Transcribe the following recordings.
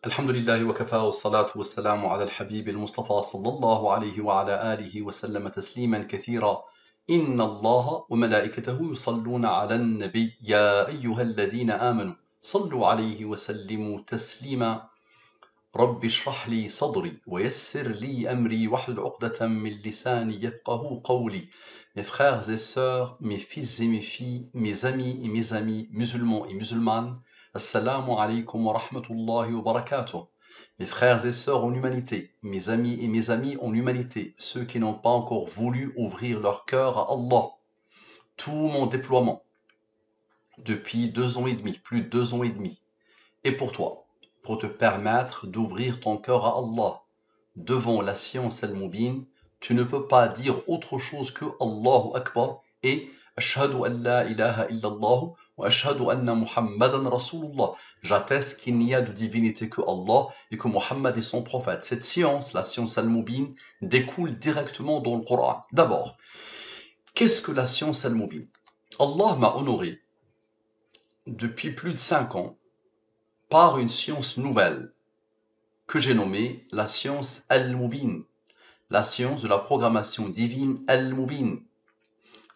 الحمد لله وكفى والصلاة والسلام على الحبيب المصطفى صلى الله عليه وعلى آله وسلم تسليما كثيرا. إن الله وملائكته يصلون على النبي يا أيها الذين آمنوا صلوا عليه وسلموا تسليما. رب اشرح لي صدري ويسر لي أمري واحلل عقدة من لساني يفقه قولي. Mes frères et sœurs, mes fils et mes filles, mes amis musulmans et musulmanes, Assalamu alaikum wa rahmatullahi wa barakatuh. Mes frères et sœurs en humanité, mes amis et mes amis en humanité, ceux qui n'ont pas encore voulu ouvrir leur cœur à Allah, tout mon déploiement depuis 2 ans et demi, plus de 2 ans et demi, est pour toi, pour te permettre d'ouvrir ton cœur à Allah. Devant la science al-Mubin, tu ne peux pas dire autre chose que Allahu Akbar et Ashhadu an la ilaha illallah wa ashhadu anna Muhammadan Rasulullah. J'atteste qu'il n'y a de divinité que Allah et que Muhammad est son prophète. Cette science, la science al-Mubin, découle directement dans le Coran. D'abord, qu'est-ce que la science al-Mubin? Allah m'a honoré depuis plus de 5 ans par une science nouvelle que j'ai nommée la science al-Mubin, la science de la programmation divine al-Mubin,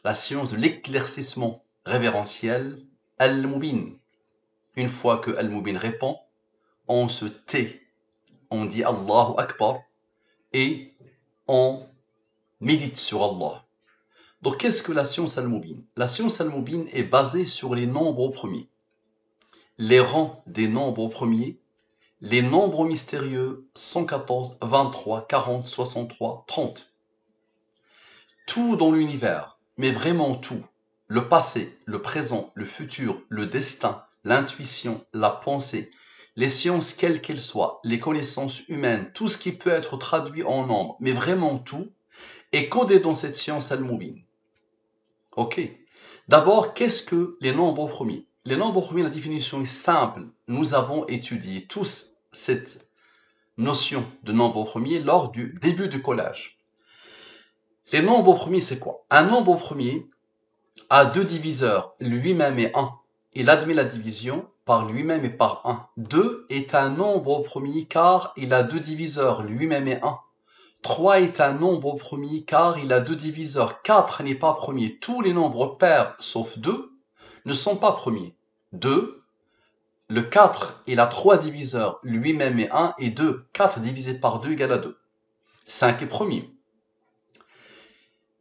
la science de l'éclaircissement révérentiel al-Mubin. Une fois que al-Mubin répond, on se tait, on dit Allahu Akbar et on médite sur Allah. Donc qu'est-ce que la science al-Mubin? La science al-Mubin est basée sur les nombres premiers, les rangs des nombres premiers, les nombres mystérieux 114, 23, 40, 63, 30. Tout dans l'univers, mais vraiment tout, le passé, le présent, le futur, le destin, l'intuition, la pensée, les sciences quelles qu'elles soient, les connaissances humaines, tout ce qui peut être traduit en nombres, mais vraiment tout, est codé dans cette science al-Mubin. Ok. D'abord, qu'est-ce que les nombres premiers? Les nombres premiers, la définition est simple. Nous avons étudié tous cette notion de nombre premier lors du début du collège. Les nombres premiers, c'est quoi? Un nombre premier a 2 diviseurs, lui-même est 1. Il admet la division par lui-même et par 1. 2 est un nombre premier car il a 2 diviseurs, lui-même est 1. 3 est un nombre premier car il a 2 diviseurs. 4 n'est pas premier. Tous les nombres pairs sauf 2 ne sont pas premiers. 2, le 4, il a 3 diviseurs, lui-même est 1 et 2. 4 divisé par 2 égale à 2. 5 est premier.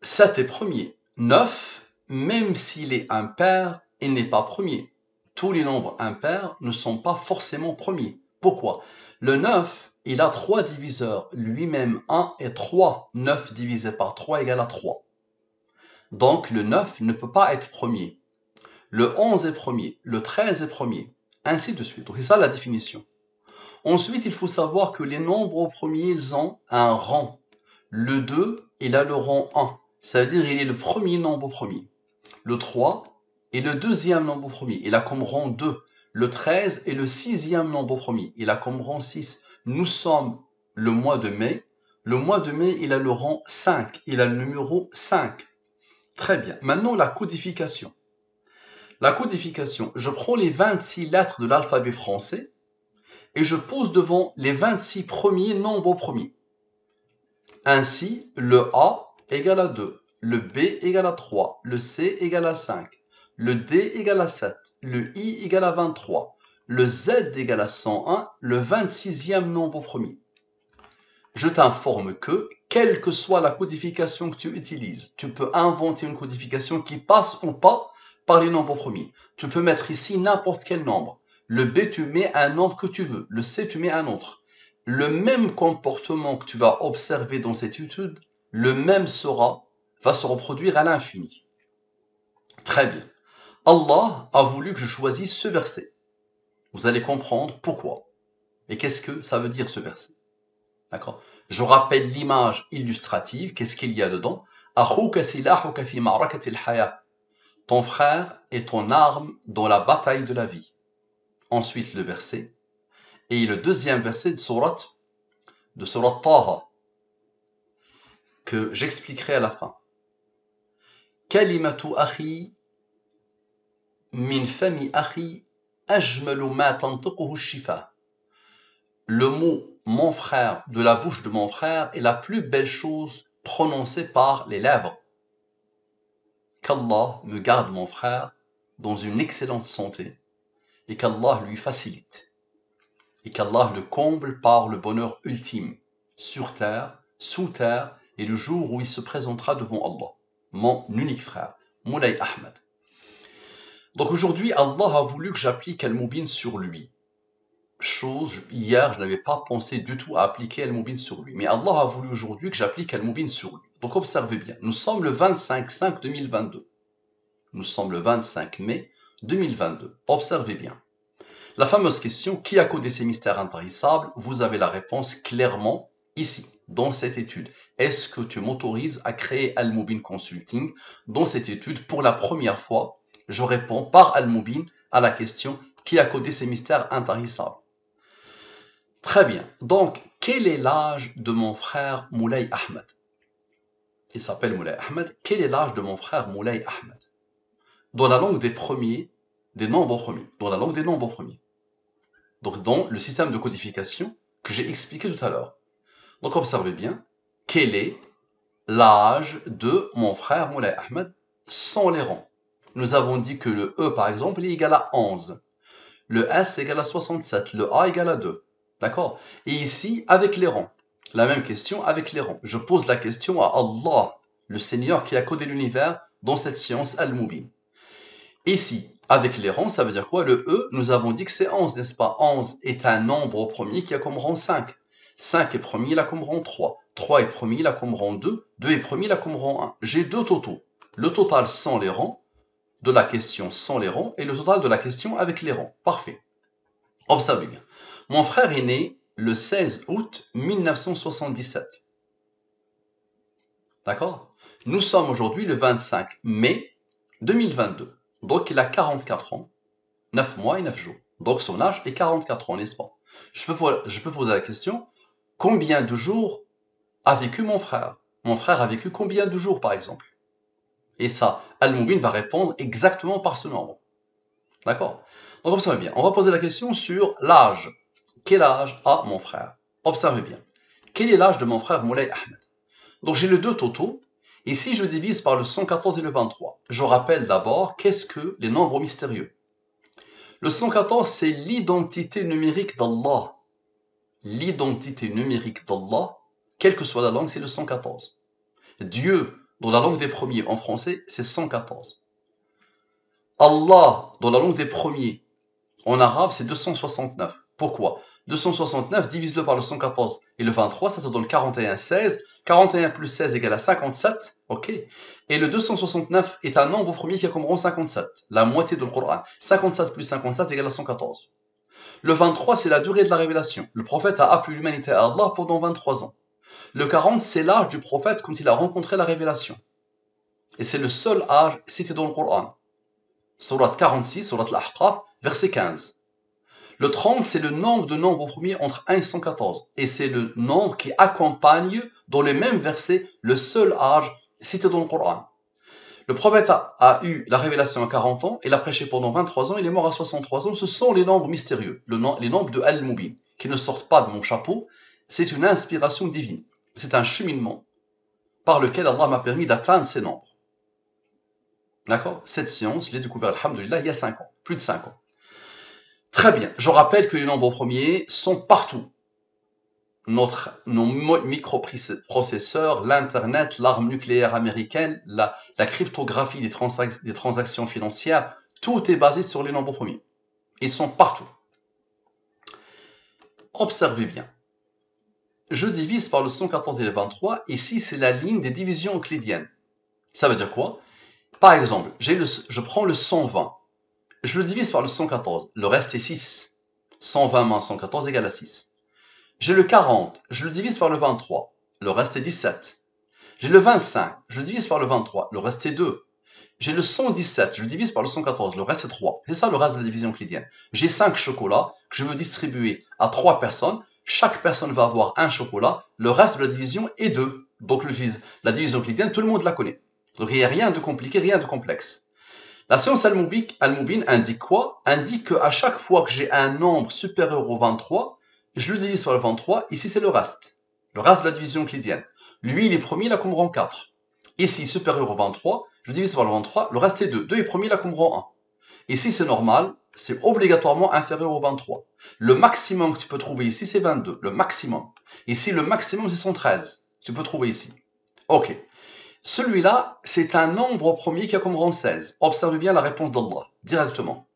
7 est premier. 9, même s'il est impair, il n'est pas premier. Tous les nombres impairs ne sont pas forcément premiers. Pourquoi? Le 9, il a 3 diviseurs, lui-même 1 et 3. 9 divisé par 3 égale à 3. Donc le 9 ne peut pas être premier. Le 11 est premier, le 13 est premier, ainsi de suite. Donc c'est ça la définition. Ensuite, il faut savoir que les nombres premiers, ils ont un rang. Le 2, il a le rang 1. Ça veut dire qu'il est le premier nombre premier. Le 3 est le deuxième nombre premier. Il a comme rang 2. Le 13 est le sixième nombre premier. Il a comme rang 6. Nous sommes le mois de mai. Le mois de mai, il a le rang 5. Il a le numéro 5. Très bien. Maintenant, la codification. La codification, je prends les 26 lettres de l'alphabet français et je pose devant les 26 premiers nombres premiers. Ainsi, le A égale à 2, le B égale à 3, le C égale à 5, le D égale à 7, le I égale à 23, le Z égale à 101, le 26e nombre premier. Je t'informe que, quelle que soit la codification que tu utilises, tu peux inventer une codification qui passe ou pas par les nombres premiers. Tu peux mettre ici n'importe quel nombre. Le B, tu mets un nombre que tu veux. Le C, tu mets un autre. Le même comportement que tu vas observer dans cette étude, le même va se reproduire à l'infini. Très bien. Allah a voulu que je choisisse ce verset. Vous allez comprendre pourquoi. Et qu'est-ce que ça veut dire ce verset? D'accord? Je rappelle l'image illustrative. Qu'est-ce qu'il y a dedans? Ton frère est ton arme dans la bataille de la vie. Ensuite le verset. Et le deuxième verset de surat Taha, que j'expliquerai à la fin. Kalimatu akhi min fami akhi ajmalu ma tantiquhu shifa. le mot mon frère de la bouche de mon frère est la plus belle chose prononcée par les lèvres. Qu'Allah me garde mon frère dans une excellente santé et qu'Allah lui facilite et qu'Allah le comble par le bonheur ultime sur terre, sous terre et le jour où il se présentera devant Allah. Mon unique frère, Moulay Ahmed. Donc aujourd'hui, Allah a voulu que j'applique Al-Mubin sur lui. Chose, hier, je n'avais pas pensé du tout à appliquer Al-Mubin sur lui. Mais Allah a voulu aujourd'hui que j'applique Al-Mubin sur lui. Donc observez bien, nous sommes le 25/5/2022. Nous sommes le 25 mai 2022. Observez bien. La fameuse question, qui a codé ces mystères intarissables? Vous avez la réponse clairement ici, dans cette étude. Est-ce que tu m'autorises à créer Al-Mubin Consulting? Dans cette étude, pour la première fois, je réponds par Al-Mubin à la question, qui a codé ces mystères intarissables? Très bien. Donc, quel est l'âge de mon frère Moulay Ahmed? Il s'appelle Moulay Ahmed. Quel est l'âge de mon frère Moulay Ahmed? Dans la langue des nombres premiers. Dans la langue des nombres premiers. Donc, dans le système de codification que j'ai expliqué tout à l'heure. Donc, observez bien. Quel est l'âge de mon frère Moulay Ahmed sans les rangs? Nous avons dit que le E, par exemple, est égal à 11. Le S est égal à 67. Le A est égal à 2. D'accord? Et ici, avec les rangs. La même question avec les rangs. Je pose la question à Allah, le Seigneur qui a codé l'univers dans cette science Al-Mubin. Ici, avec les rangs, ça veut dire quoi? Le E, nous avons dit que c'est 11, n'est-ce pas? 11 est un nombre premier qui a comme rang 5. 5 est premier, il a comme rang 3. 3 est premier, il a comme rang 2. 2 est premier, il a comme rang 1. J'ai deux totaux. Le total sans les rangs, de la question sans les rangs, et le total de la question avec les rangs. Parfait. Observez bien. Mon frère est né le 16 août 1977. D'accord? Nous sommes aujourd'hui le 25 mai 2022. Donc il a 44 ans, 9 mois et 9 jours. Donc son âge est 44 ans, n'est-ce pas? Je peux poser la question, combien de jours a vécu mon frère? Mon frère a vécu combien de jours, par exemple? Et ça, Al-Mubin va répondre exactement par ce nombre. D'accord? Donc observez bien, on va poser la question sur l'âge. Quel âge a mon frère? Observez bien. Quel est l'âge de mon frère Moulay Ahmed? Donc j'ai les deux totaux. Et si je divise par le 114 et le 23, je rappelle d'abord qu'est-ce que les nombres mystérieux. Le 114, c'est l'identité numérique d'Allah. L'identité numérique d'Allah, quelle que soit la langue, c'est le 114. Dieu, dans la langue des premiers, en français, c'est 114. Allah, dans la langue des premiers, en arabe, c'est 269. Pourquoi? 269, divise-le par le 114 et le 23, ça te donne 41, 16. 41 plus 16 égale à 57. Ok? Et le 269 est un nombre premier qui a comme rang 57. La moitié de le Coran. 57 plus 57 égale à 114. Le 23, c'est la durée de la révélation. Le prophète a appelé l'humanité à Allah pendant 23 ans. Le 40, c'est l'âge du prophète quand il a rencontré la révélation. Et c'est le seul âge cité dans le Coran. Surat 46, Surat Al-Ahqaf, verset 15. Le 30, c'est le nombre de nombres premiers entre 1 et 114. Et c'est le nombre qui accompagne, dans les mêmes versets, le seul âge cité dans le Coran. Le prophète a eu la révélation à 40 ans, il a prêché pendant 23 ans, il est mort à 63 ans. Ce sont les nombres mystérieux, les nombres de Al-Mubin, qui ne sortent pas de mon chapeau. C'est une inspiration divine. C'est un cheminement par lequel Allah m'a permis d'atteindre ces nombres. D'accord? Cette science, je l'ai découverte, alhamdoulilah, il y a 5 ans, plus de 5 ans. Très bien, je rappelle que les nombres premiers sont partout. Nos microprocesseurs, l'Internet, l'arme nucléaire américaine, la cryptographie des transactions financières, tout est basé sur les nombres premiers. Ils sont partout. Observez bien. Je divise par le 114 et le 23. Ici, c'est la ligne des divisions euclidiennes. Ça veut dire quoi? Par exemple, je prends le 120. Je le divise par le 114. Le reste est 6. 120 moins 114 égale à 6. J'ai le 40. Je le divise par le 23. Le reste est 17. J'ai le 25. Je le divise par le 23. Le reste est 2. J'ai le 117. Je le divise par le 114. Le reste est 3. C'est ça le reste de la division euclidienne. J'ai 5 chocolats que je veux distribuer à 3 personnes. Chaque personne va avoir un chocolat. Le reste de la division est 2. Donc la division euclidienne, tout le monde la connaît. Donc il n'y a rien de compliqué, rien de complexe. La science Al-Mubin indique quoi? Indique qu'à chaque fois que j'ai un nombre supérieur au 23, je le divise par le 23, ici c'est le reste de la division euclidienne. Lui, il est premier, il a comme rang 4. Ici, supérieur au 23, je divise par le 23, le reste est 2. 2 est premier, il a comme rang 1. Ici, c'est normal, c'est obligatoirement inférieur au 23. Le maximum que tu peux trouver ici, c'est 22, le maximum. Ici, le maximum, c'est 113. Tu peux trouver ici. Ok. Celui-là, c'est un nombre premier qui a comme rang 16. Observez bien la réponse d'Allah, directement.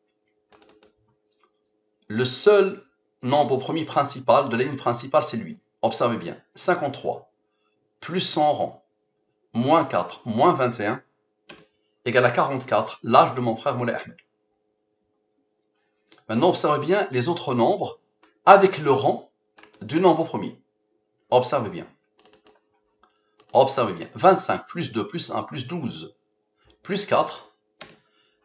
Le seul nombre premier principal de la ligne principale, c'est lui. Observez bien. 53 plus 100 rangs, moins 4, moins 21, égale à 44, l'âge de mon frère Moulay Ahmed. Maintenant, observez bien les autres nombres avec le rang du nombre premier. Observez bien. Observez bien. 25 plus 2 plus 1 plus 12 plus 4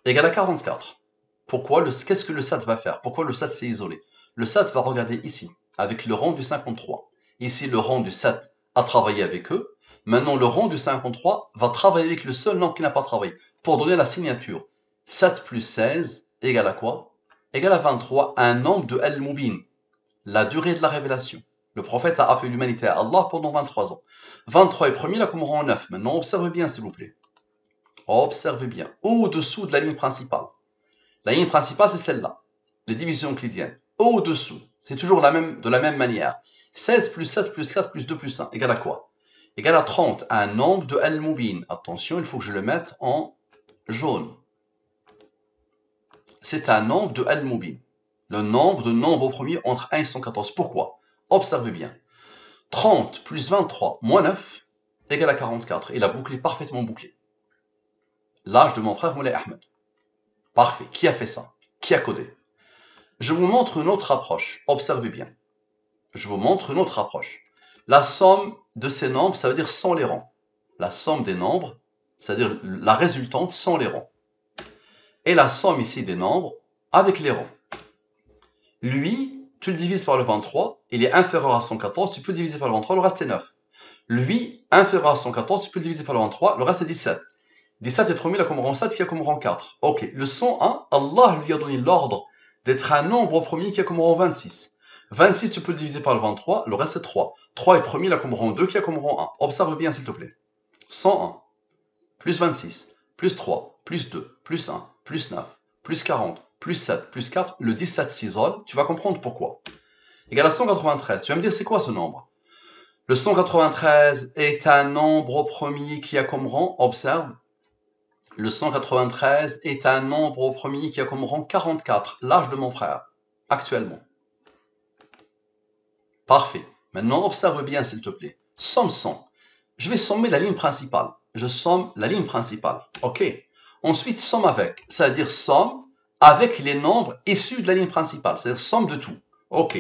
égale à 44. Pourquoi? Qu'est-ce que le SAT va faire? Pourquoi le SAT s'est isolé? Le SAT va regarder ici, avec le rang du 53. Ici, le rang du 7 a travaillé avec eux. Maintenant, le rang du 53 va travailler avec le seul nombre qui n'a pas travaillé pour donner la signature. 7 plus 16 égale à quoi? Égale à 23, un nombre de Al-Mubin, la durée de la révélation. Le prophète a appelé l'humanité à Allah pendant 23 ans. 23 est premier, là comme rang 9. Maintenant, observez bien, s'il vous plaît. Observez bien, au-dessous de la ligne principale. La ligne principale, c'est celle-là, les divisions euclidiennes. Au-dessous, c'est toujours de la même manière. 16 plus 7 plus 4 plus 2 plus 1, égale à quoi? Égale à 30, un nombre de Al-Mubin. Attention, il faut que je le mette en jaune. C'est un nombre de Al-Mubin. Le nombre de nombres premiers entre 1 et 114. Pourquoi? Observez bien. 30 plus 23 moins 9 égale à 44. Et la boucle est parfaitement bouclée. L'âge de mon frère Moulay Ahmed. Parfait. Qui a fait ça? Qui a codé? Je vous montre une autre approche. Observez bien. Je vous montre une autre approche. La somme de ces nombres, ça veut dire sans les rangs. La somme des nombres, c'est-à-dire la résultante sans les rangs. Et la somme ici des nombres avec les rangs. Lui, tu le divises par le 23, il est inférieur à 114, tu peux le diviser par le 23, le reste est 9. Lui, inférieur à 114, tu peux le diviser par le 23, le reste est 17. 17 est premier là comme rang 7 qui a comme rang 4. Ok, le 101, Allah lui a donné l'ordre d'être un nombre premier qui a comme rang 26. 26, tu peux le diviser par le 23, le reste est 3. 3 est premier là comme rang 2 qui a comme rang 1. Observe bien s'il te plaît. 101, plus 26, plus 3, plus 2, plus 1, plus 9, plus 40, plus 7, plus 4, le 17 s'isole, tu vas comprendre pourquoi. Égal à 193, tu vas me dire c'est quoi ce nombre? Le 193 est un nombre premier qui a comme rang, observe, le 193 est un nombre premier qui a comme rang 44, l'âge de mon frère, actuellement. Parfait. Maintenant, observe bien s'il te plaît. Somme 100. Je vais sommer la ligne principale. Je somme la ligne principale. Ok. Ensuite, somme avec. C'est-à-dire somme avec les nombres issus de la ligne principale. C'est-à-dire somme de tout. Ok.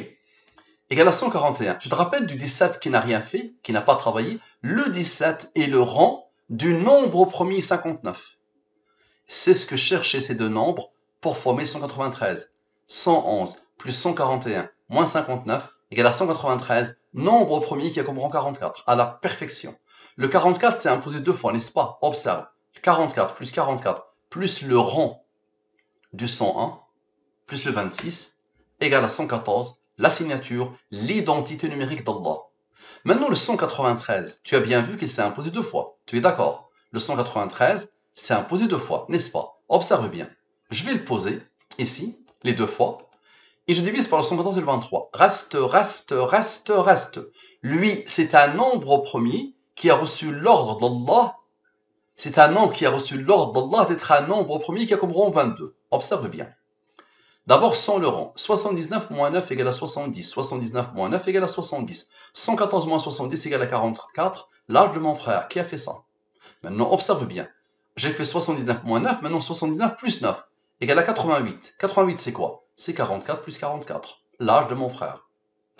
Égal à 141. Tu te rappelles du 17 qui n'a rien fait, qui n'a pas travaillé? Le 17 est le rang du nombre premier 59. C'est ce que cherchaient ces deux nombres pour former 193. 111 plus 141 moins 59 égale à 193, nombre premier qui a comme rang 44, à la perfection. Le 44, c'est imposé deux fois, n'est-ce pas? Observe. 44 plus le rang du 101 plus le 26 égale à 114, la signature, l'identité numérique d'Allah. Maintenant, le 193, tu as bien vu qu'il s'est imposé deux fois. Tu es d'accord? Le 193, c'est imposé deux fois, n'est-ce pas? Observe bien. Je vais le poser ici, les deux fois, et je divise par le 114 et le 23. Reste. Lui, c'est un nombre premier qui a reçu l'ordre d'Allah. C'est un nombre qui a reçu l'ordre d'Allah d'être un nombre premier qui a comme rang 22. Observe bien. D'abord, sans le rang. 79 moins 9 égale à 70. 79 moins 9 égale à 70. 114 moins 70 égale à 44. L'âge de mon frère. Qui a fait ça? Maintenant, observe bien. J'ai fait 79 moins 9. Maintenant, 79 plus 9 égale à 88. 88, c'est quoi? C'est 44 plus 44. L'âge de mon frère.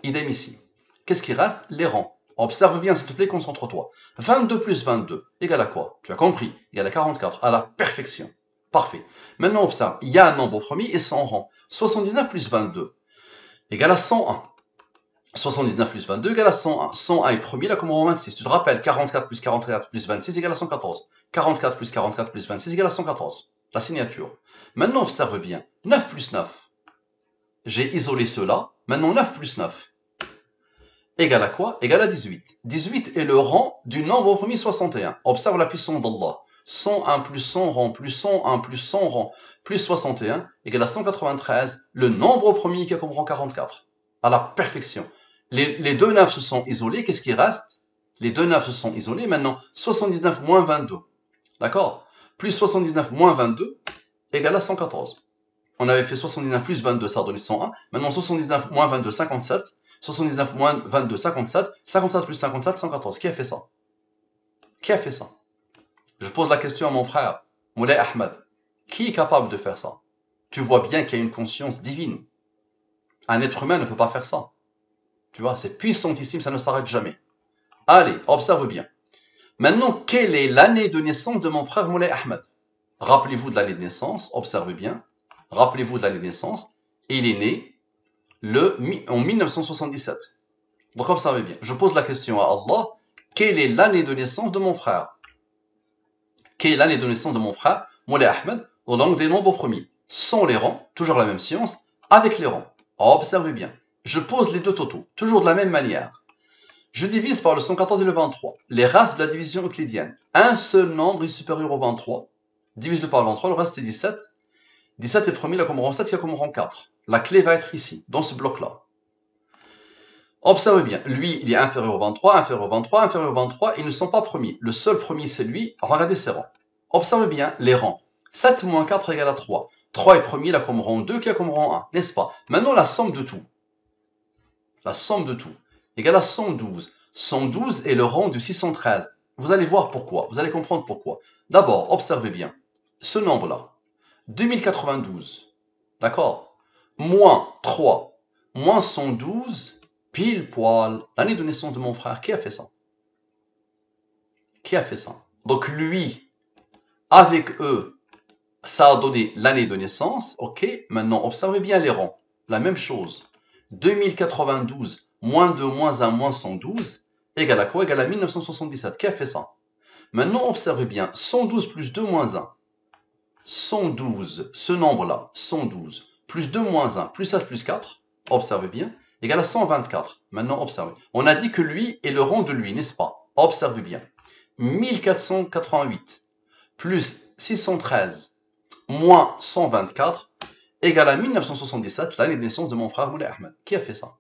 Idem ici. Qu'est-ce qui reste? Les rangs. Observe bien, s'il te plaît, concentre-toi. 22 plus 22 égale à quoi? Tu as compris? Égale à 44. À la perfection. Parfait. Maintenant, observe. Il y a un nombre premier et son rang. 79 plus 22 égale à 101. 79 plus 22 égale à 101. 101 est premier, là, comme rang 26. Tu te rappelles, 44 plus 44 plus 26 égale à 114. 44 plus 44 plus 26 égale à 114. La signature. Maintenant, observe bien. 9 plus 9. J'ai isolé cela. Maintenant, 9 plus 9. égale à quoi? Égale à 18. 18 est le rang du nombre premier 61. Observe la puissance d'Allah. 101 plus 100 rang plus 101 plus 100 rang plus 61 égale à 193, le nombre premier qui a comme rang 44. À la perfection. Les deux 9 se sont isolés, qu'est-ce qui reste? Les deux 9 se sont isolés, maintenant 79 moins 22. D'accord? Plus 79 moins 22 égale à 114. On avait fait 79 plus 22, ça a donné 101. Maintenant 79 moins 22, 57. 79 moins 22, 57. 57 plus 57, 114. Qui a fait ça? Qui a fait ça? Je pose la question à mon frère, Moulay Ahmed. Qui est capable de faire ça? Tu vois bien qu'il y a une conscience divine. Un être humain ne peut pas faire ça. Tu vois, c'est puissantissime, ça ne s'arrête jamais. Allez, observe bien. Maintenant, quelle est l'année de naissance de mon frère Moulay Ahmed? Rappelez-vous de l'année de naissance, observez bien. Rappelez-vous de l'année de naissance. Il est né en 1977. Donc observez bien. Je pose la question à Allah. Quelle est l'année de naissance de mon frère? Quelle est l'année de naissance de mon frère Moulay Ahmed au nombre des nombres premiers? Sans les rangs, toujours la même science, avec les rangs. Observez bien. Je pose les deux totaux, toujours de la même manière. Je divise par le 114 et le 23. Les races de la division euclidienne. Un seul nombre est supérieur au 23. Divise-le par le 23, le reste est 17. 17 est premier, là comme rang 7, il y a comme rang 4. La clé va être ici, dans ce bloc-là. Observez bien, lui, il est inférieur au 23, inférieur au 23, inférieur au 23, ils ne sont pas premiers. Le seul premier, c'est lui. Regardez ses rangs. Observez bien les rangs. 7 moins 4 égale à 3. 3 est premier, là comme rang 2, qui a comme rang 1, n'est-ce pas? Maintenant, la somme de tout. La somme de tout égale à 112. 112 est le rang de 613. Vous allez voir pourquoi. Vous allez comprendre pourquoi. D'abord, observez bien. Ce nombre-là, 2092, d'accord? Moins 3, moins 112, pile poil, l'année de naissance de mon frère. Qui a fait ça? Qui a fait ça? Donc lui, avec eux, ça a donné l'année de naissance. Ok, maintenant observez bien les rangs. La même chose. 2092 moins 2 moins 1 moins 112 égale à quoi? Égale à 1977. Qui a fait ça? Maintenant observez bien. 112 plus 2 moins 1. 112, ce nombre-là, 112, plus 2 moins 1, plus 7 plus 4, observez bien, égale à 124. Maintenant, observez. On a dit que lui est le rang de lui, n'est-ce pas? Observez bien. 1488 plus 613 moins 124 égale à 1977, l'année de naissance de mon frère Moulay Ahmed. Qui a fait ça?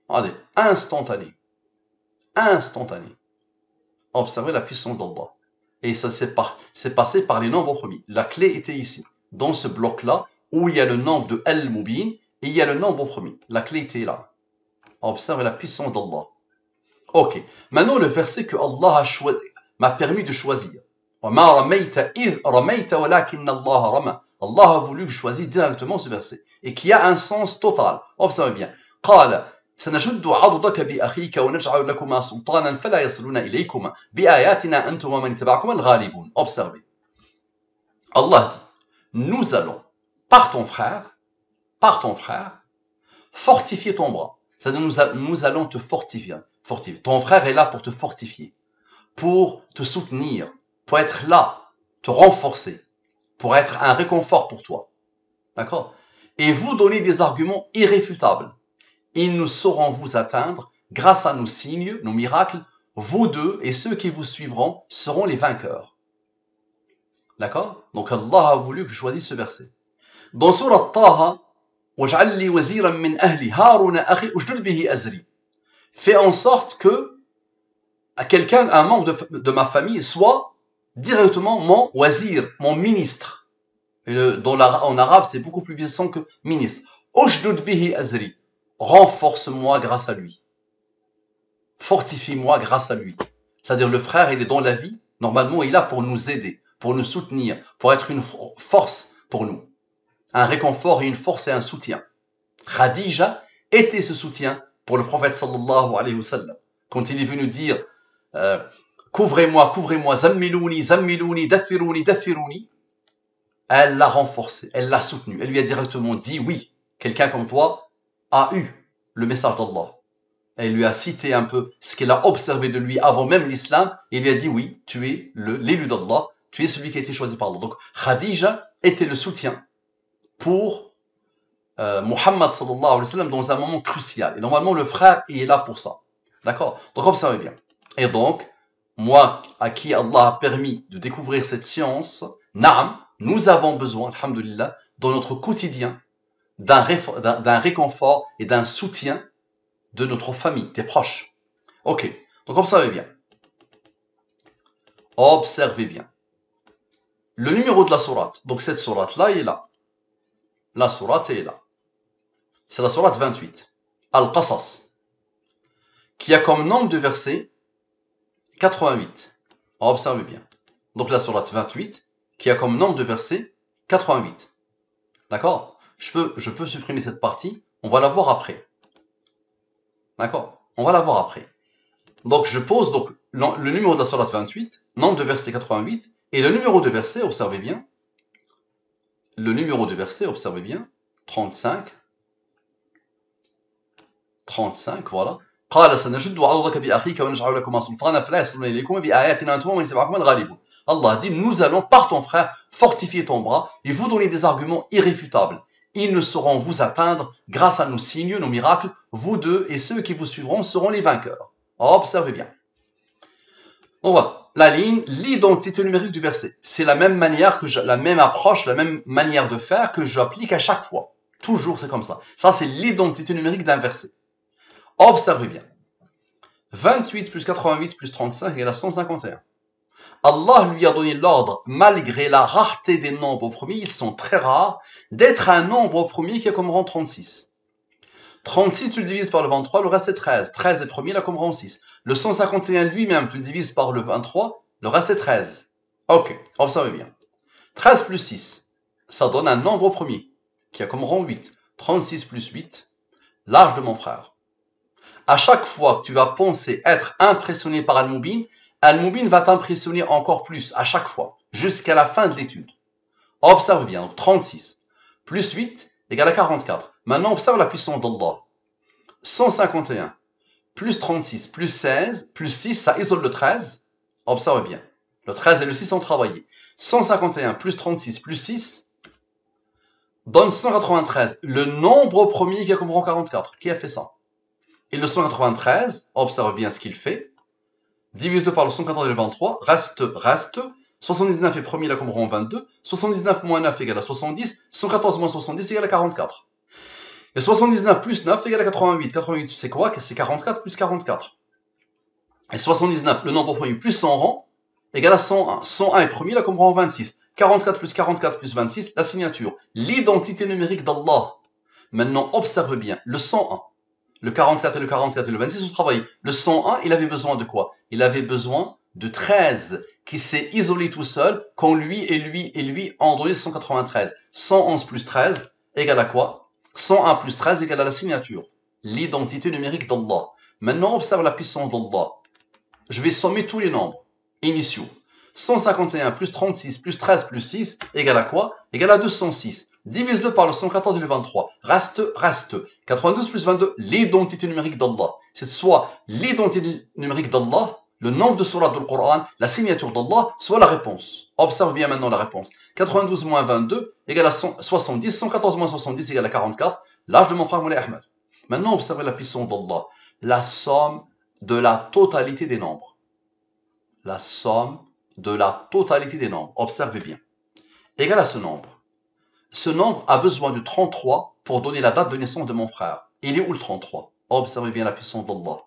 Regardez, instantané. Instantané. Observez la puissance d'Allah. Et ça s'est passé par les nombres premiers. La clé était ici, dans ce bloc-là, où il y a le nombre de Al-Mubin, et il y a le nombre premier. La clé était là. Observez la puissance d'Allah. Ok. Maintenant, le verset que Allah m'a permis de choisir. Allah a voulu que je choisisse directement ce verset. Et qui a un sens total. Observez bien. سنشد عضدك بأخيك ونجعل لكما سلطانا فلا يصلون إليكما بآياتنا أنتم ومن تبعكما الغالبون. Observez. Allah dit, nous allons, par ton frère, fortifier ton bras. C'est-à-dire nous allons te fortifier. Ton frère est là pour te fortifier, pour te soutenir, pour être là, te renforcer, pour être un réconfort pour toi. D'accord? Et vous donner des arguments irréfutables. Ils ne sauront vous atteindre grâce à nos signes, nos miracles. Vous deux et ceux qui vous suivront seront les vainqueurs. D'accord? Donc Allah a voulu que je choisisse ce verset. Dans Surat Taha, وَاجْعَلْ لِي وَزِيرًا مِّنْ أَهْلِي هَارُونَ أَخِي أُشْدُدْ بِهِ أَزْرِي. Fais en sorte que quelqu'un, un membre de ma famille, soit directement mon wazir, mon ministre. En arabe, c'est beaucoup plus puissant que ministre. أُشْدُدْ بِهِ أَزْرِي. Renforce-moi grâce à lui. Fortifie-moi grâce à lui. C'est-à-dire le frère, il est dans la vie. Normalement, il est là pour nous aider, pour nous soutenir, pour être une force pour nous. Un réconfort et une force et un soutien. Khadija était ce soutien pour le prophète sallallahu alayhi wa sallam. Quand il est venu dire couvrez-moi, couvrez-moi, zammilouni, zammilouni, daffirouni, daffirouni, elle l'a renforcé, elle l'a soutenu. Elle lui a directement dit oui, quelqu'un comme toi a eu le message d'Allah. Elle lui a cité un peu ce qu'elle a observé de lui avant même l'islam. Et il lui a dit oui, tu es l'élu d'Allah, tu es celui qui a été choisi par Allah. Donc Khadija était le soutien pour Muhammad sallallahu alayhi wa sallam dans un moment crucial. Et normalement le frère est là pour ça. D'accord? Donc observez bien. Et donc, moi, à qui Allah a permis de découvrir cette science, naam, nous avons besoin, alhamdulillah, dans notre quotidien, d'un réconfort et d'un soutien de notre famille, des proches. Ok, donc observez bien. Observez bien. Le numéro de la sourate, donc cette sourate-là est là. La sourate est là. C'est la sourate 28, Al-Qasas, qui a comme nombre de versets 88. Observez bien. Donc la sourate 28, qui a comme nombre de versets 88. D'accord? Je peux supprimer cette partie, on va la voir après. D'accord? On va la voir après. Donc je pose donc le numéro de la sourate 28, nombre de versets 88, et le numéro de verset, observez bien. Le numéro de verset, observez bien, 35. 35, voilà. قال سنجد عضدك بأخيك ونجعل لكما سلطانا فلا يصلون إليكما بآياتنا أنتما ومن تبعكما الغالبون. Allah dit, nous allons par ton frère fortifier ton bras et vous donner des arguments irréfutables. Ils ne sauront vous atteindre grâce à nos signes, nos miracles. Vous deux et ceux qui vous suivront seront les vainqueurs. Observez bien. Donc voilà, la ligne, l'identité numérique du verset. C'est la même manière que la même approche, la même manière de faire que j'applique à chaque fois. Toujours c'est comme ça. Ça c'est l'identité numérique d'un verset. Observez bien. 28 plus 88 plus 35 égale à 151. Allah lui a donné l'ordre, malgré la rareté des nombres premiers, ils sont très rares, d'être un nombre premier qui a comme rang 36. 36, tu le divises par le 23, le reste est 13. 13 est premier, il a comme rang 6. Le 151 lui-même, tu le divises par le 23, le reste est 13. Ok, observez bien. 13 plus 6, ça donne un nombre premier, qui a comme rang 8. 36 plus 8, l'âge de mon frère. À chaque fois que tu vas penser être impressionné par Al-Mubin, Al-Mubin va t'impressionner encore plus, à chaque fois, jusqu'à la fin de l'étude. Observe bien, donc 36 plus 8 égale à 44. Maintenant, observe la puissance d'Allah. 151 plus 36 plus 16 plus 6, ça isole le 13. Observe bien. Le 13 et le 6 ont travaillé. 151 plus 36 plus 6 donne 193. Le nombre premier qui a comme rang 44. Qui a fait ça? Et le 193, observe bien ce qu'il fait. Divise-le par le 114 et le 23, reste. 79 est premier, il a comme rang 22. 79 moins 9 égale à 70. 114 moins 70 égale à 44. Et 79 plus 9 égale à 88. 88, c'est quoi? C'est 44 plus 44. Et 79, le nombre premier plus son rang, égale à 101. 101 est premier, il a comme rang 26. 44 plus 26, la signature. L'identité numérique d'Allah. Maintenant, observe bien, le 101. Le 44 et le 26 ont travaillé. Le 101, il avait besoin de quoi? Il avait besoin de 13, qui s'est isolé tout seul, quand lui ont donné 193. 111 plus 13 égale à quoi? 101 plus 13 égale à la signature. L'identité numérique d'Allah. Maintenant, observe la puissance d'Allah. Je vais sommer tous les nombres initiaux. 151 plus 36 plus 13 plus 6 égale à quoi? Égale à 206. Divise-le par le 114 et le 23. Reste. 92 plus 22, l'identité numérique d'Allah. C'est soit l'identité numérique d'Allah, le nombre de sourates du Coran, la signature d'Allah, soit la réponse. Observe bien maintenant la réponse. 92 moins 22 égale à 70. 114 moins 70 égale à 44. L'âge de mon frère Moulay Ahmed. Maintenant, observez la puissance d'Allah. La somme de la totalité des nombres. La somme de la totalité des nombres. Observez bien. Égale à ce nombre. Ce nombre a besoin de 33 pour donner la date de naissance de mon frère. Il est où le 33? Observez bien la puissance d'Allah.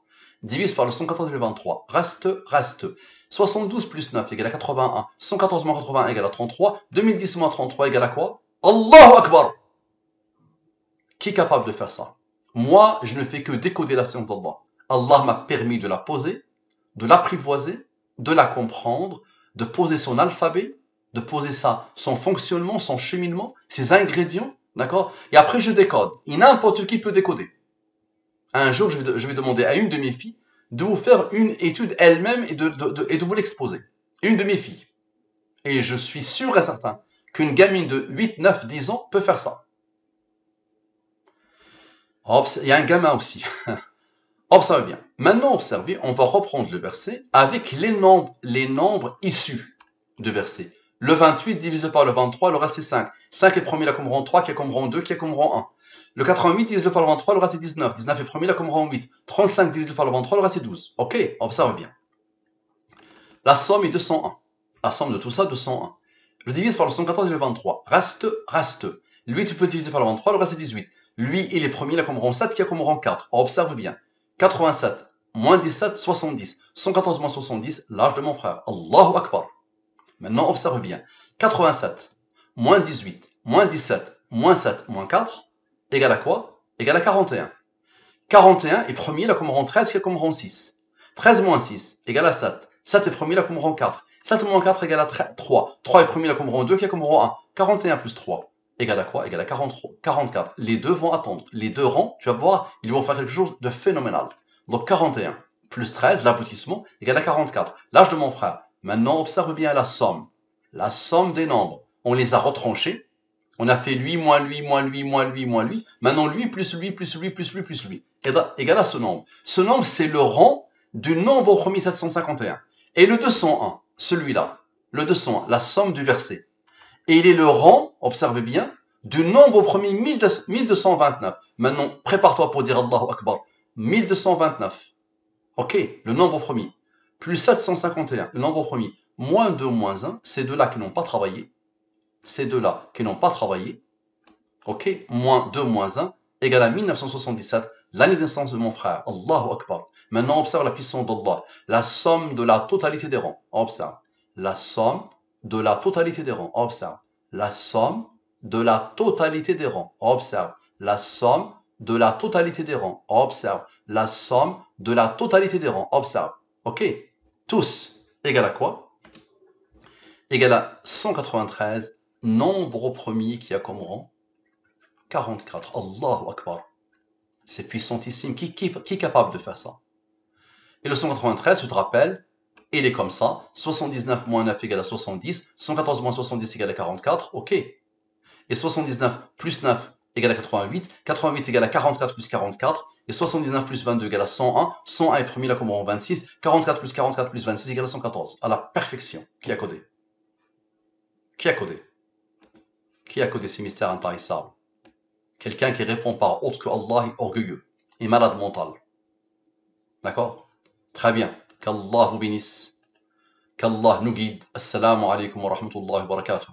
Divise par le 114 et le 23. Reste. 72 plus 9 égale à 81. 114 moins 81 égale à 33. 2010 moins 33 égale à quoi? Allahu Akbar! Qui est capable de faire ça? Moi, je ne fais que décoder la science d'Allah. Allah m'a permis de la poser, de l'apprivoiser, de la comprendre, de poser son alphabet, de poser son fonctionnement, son cheminement, ses ingrédients, d'accord? Et après, je décode. Et n'importe qui peut décoder. Un jour, je vais demander à une de mes filles de vous faire une étude elle-même et de vous l'exposer. Une de mes filles. Et je suis sûr et certain qu'une gamine de 8, 9, 10 ans peut faire ça. Il y a un gamin aussi. Observez bien. Maintenant, observez, on va reprendre le verset avec les nombres issus du verset. Le 28 divisé par le 23, le reste est 5. 5 est premier, il a comme rang 3, qui a comme rang 2, qui a comme rang 1. Le 88 divisé par le 23, le reste est 19. 19 est premier, là comme rang 8. 35 divisé par le 23, le reste est 12. Ok, observe bien. La somme est 201. La somme de tout ça, 201. Je divise par le 114 et le 23. Reste. Lui, tu peux diviser par le 23, le reste est 18. Lui, il est premier, là comme rang 7, qui a comme rang 4. Observe bien. 87, moins 17, 70. 114 moins 70, l'âge de mon frère. Allahu Akbar. Maintenant, observe bien. 87, moins 18, moins 17, moins 7, moins 4, égale à quoi? Égale à 41. 41 est premier, là comme rang 13, qui a comme rang 6. 13 moins 6, égale à 7. 7 est premier, là comme rang 4. 7 moins 4 égale à 3. 3 est premier, là comme rang 2, qui a comme rang 1. 41 plus 3, égale à quoi? Égale à 43, 44. Les deux vont attendre. Les deux rangs, tu vas voir, ils vont faire quelque chose de phénoménal. Donc 41 plus 13, l'aboutissement, égale à 44. L'âge de mon frère. Maintenant, observe bien la somme. La somme des nombres. On les a retranchés. On a fait lui, moins lui, moins lui, moins lui, moins lui. Maintenant, lui, plus lui, plus lui, plus lui, plus lui. Égale à ce nombre. Ce nombre, c'est le rang du nombre au premier 751. Et le 201, celui-là, le 201, la somme du verset. Et il est le rang, observez bien, du nombre au premier 1229. Maintenant, prépare-toi pour dire Allahu Akbar. 1229. Ok, le nombre au premier. Plus 751, le nombre au premier. Moins 2, moins 1, ces deux-là qui n'ont pas travaillé. Ces deux-là qui n'ont pas travaillé. Ok, moins 2, moins 1, égale à 1977, l'année de naissance de mon frère. Allahu Akbar. Maintenant, observe la puissance d'Allah. La somme de la totalité des rangs. Observe. La somme de la totalité des rangs. Observe. La somme de la totalité des rangs. Observe. La somme de la totalité des rangs. Observe. La somme de la totalité des rangs. Observe. Ok. Tous égale à quoi? Égale à 193, nombre au premier qui a comme rang 44. Allahu Akbar. C'est puissantissime. Qui est capable de faire ça? Et le 193, tu te rappelles, il est comme ça. 79 moins 9 égale à 70. 114 moins 70 égale à 44. Ok. Et 79 plus 9 égale à 88. 88 égale à 44 plus 44. Et 79 plus 22 égale à 101. 101 est premier là comme en 26. 44 plus 26 égale à 114. À la perfection. Qui a codé? Qui a codé? Qui a codé ces mystères intarissables? Quelqu'un qui répond par autre que Allah est orgueilleux et malade mental. D'accord? Très bien. Qu'Allah vous bénisse. Qu'Allah nous guide. Assalamu alaikum wa rahmatullahi wa barakatuh.